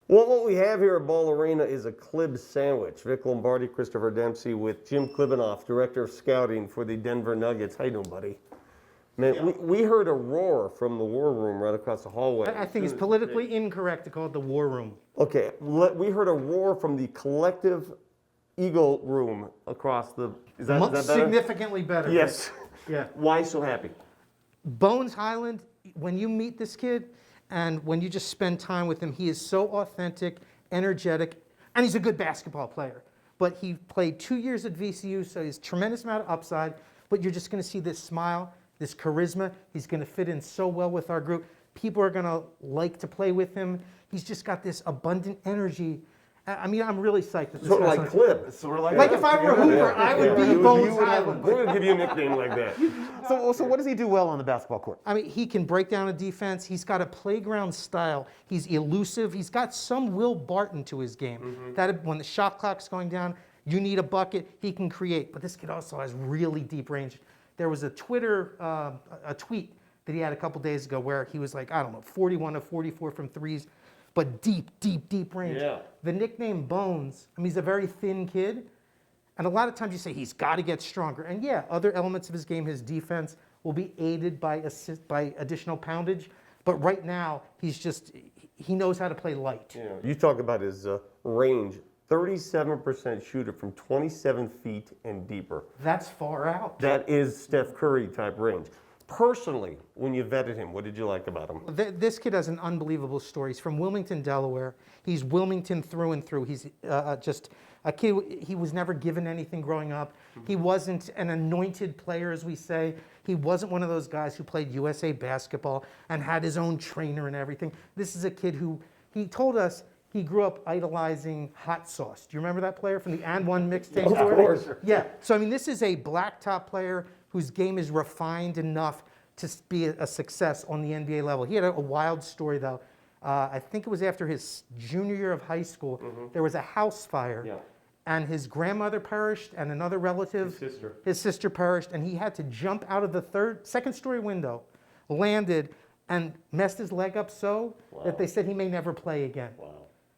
Well, what we have here at Ball Arena is a Clib sandwich. Vic Lombardi, Christopher Dempsey with Jim Klibanoff, Director of Scouting for the Denver Nuggets. How you doing, buddy? Man, Yeah. we heard a roar from the war room right across the hallway. I think it's politically incorrect to call it the war room. Okay, we heard a roar from the collective Eagle room across the. Is that better? Significantly better. Yes. Yeah. Why so happy? Bones Hyland, when you meet this kid and when you just spend time with him, he is so authentic, energetic, and he's a good basketball player. But he played 2 years at VCU, so he has a tremendous amount of upside, but you're just going to see this smile, this charisma. He's going to fit in so well with our group. People are going to like to play with him. He's just got this abundant energy. I mean, I'm really psyched. That this Sort of guy's like on- Clib. Sort of like Like if I were a Hooper, I would be Bones Hyland. We're going to give you a nickname like that. So what does he do well on the basketball court? I mean, he can break down a defense. He's got a playground style. He's elusive. He's got some Will Barton to his game. That when the shot clock's going down, you need a bucket, he can create. But this kid also has really deep range. There was a Twitter, a tweet that he had a couple days ago where he was like, I don't know, 41 of 44 from threes, but deep, deep, deep range. Yeah. The nickname Bones, I mean, he's a very thin kid. And a lot of times you say he's got to get stronger. And yeah, other elements of his game, his defense, will be aided by additional poundage. But right now, he knows how to play light. Yeah. You talk about his range. 37% shooter from 27 feet and deeper. That's far out. That is Steph Curry type range. Personally, when you vetted him, what did you like about him? This kid has an unbelievable story. He's from Wilmington, Delaware. He's Wilmington through and through. He's just a kid. He was never given anything growing up. He wasn't an anointed player, as we say. He wasn't one of those guys who played USA basketball and had his own trainer and everything. This is a kid who, he told us, he grew up idolizing Hot Sauce. Do you remember that player from the And One mixtape? Of course. Yeah. So, I mean, this is a blacktop player whose game is refined enough to be a success on the NBA level. He had a wild story, though. I think it was after his junior year of high school. There was a house fire. Yeah. And his grandmother perished, and another relative, his sister perished, and he had to jump out of the second-story window, landed, and messed his leg up so that they said he may never play again. Wow.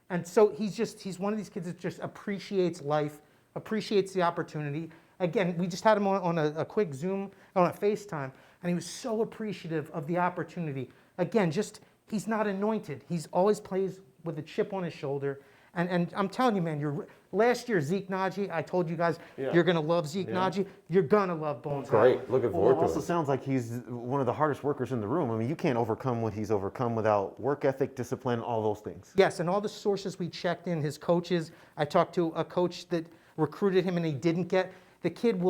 And so he's one of these kids that just appreciates life, appreciates the opportunity. Again, we just had him on a quick Zoom, on a FaceTime, and he was so appreciative of the opportunity. Again, he's not anointed. He's always plays with a chip on his shoulder. And I'm telling you, man, last year, Zeke Naji, I told you guys, you're going to love Zeke Naji. You're going to love Bones Hyland. Great. Looking Well, forward it to also it. sounds like he's one of the hardest workers in the room. I mean, you can't overcome what he's overcome without work ethic, discipline, all those things. Yes, and all the sources we checked in, his coaches, I talked to a coach that recruited him and he didn't get, the kid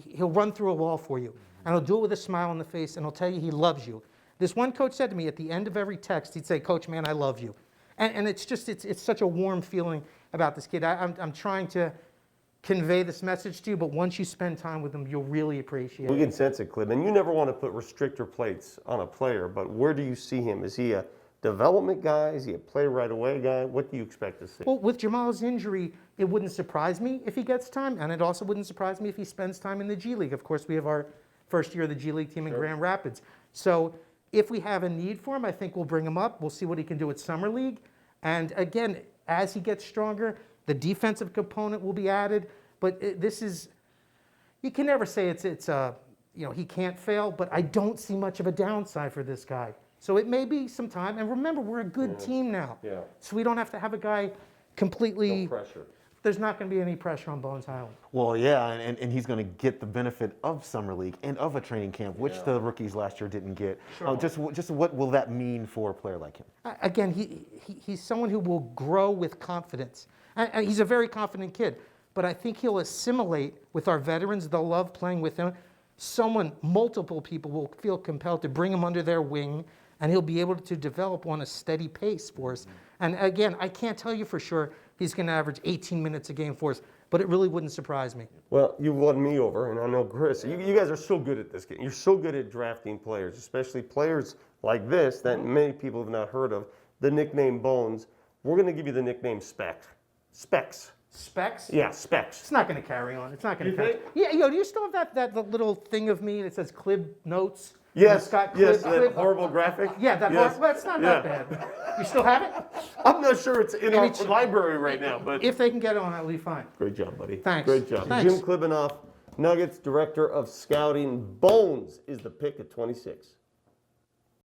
he'll run through a wall for you. And he'll do it with a smile on the face and he'll tell you he loves you. This one coach said to me at the end of every text, he'd say, Coach, man, I love you. And it's such a warm feeling about this kid. I'm trying to convey this message to you, but once you spend time with him, you'll really appreciate We it. can sense it, Clib. And you never want to put restrictor plates on a player, but where do you see him? Is he a development guy? Is he a play right away guy? What do you expect to see? Well, with Jamal's injury, it wouldn't surprise me if he gets time, and it also wouldn't surprise me if he spends time in the G League. Of course, we have our first year of the G League team in Grand Rapids. So if we have a need for him, I think we'll bring him up. We'll see what he can do at Summer League. And again, as he gets stronger, the defensive component will be added. But you can never say he can't fail, but I don't see much of a downside for this guy. So it may be some time. And remember, we're a good team now. Yeah. So we don't have to have a guy completely. No pressure. There's not going to be any pressure on Bones Hyland. Well, yeah, and he's going to get the benefit of summer league and of a training camp, which the rookies last year didn't get. Sure. Just what will that mean for a player like him? Again, he's someone who will grow with confidence. And he's a very confident kid. But I think he'll assimilate with our veterans. They'll love playing with him. Multiple people will feel compelled to bring him under their wing, and he'll be able to develop on a steady pace for us. And again, I can't tell you for sure he's going to average 18 minutes a game for us, but it really wouldn't surprise me. Well, you've won me over, and I know Chris. You guys are so good at this game. You're so good at drafting players, especially players like this that many people have not heard of. The nickname Bones. We're going to give you the nickname Specs. Specs? Yeah, Specs. It's not going to carry on. It's not going You to carry. think? Yeah, do you still have that little thing of me that says Clib Notes? Yes, it's got yes, clip- that clip- horrible graphic. Yeah, that yes. well, it's not that Yeah. bad. You still have it? I'm not sure it's in our it's- library right now, but If they can get it on, that'll be fine. great job, buddy. Thanks. Great job. Thanks. Jim Klibanoff, Nuggets Director of Scouting. Bones is the pick at 26.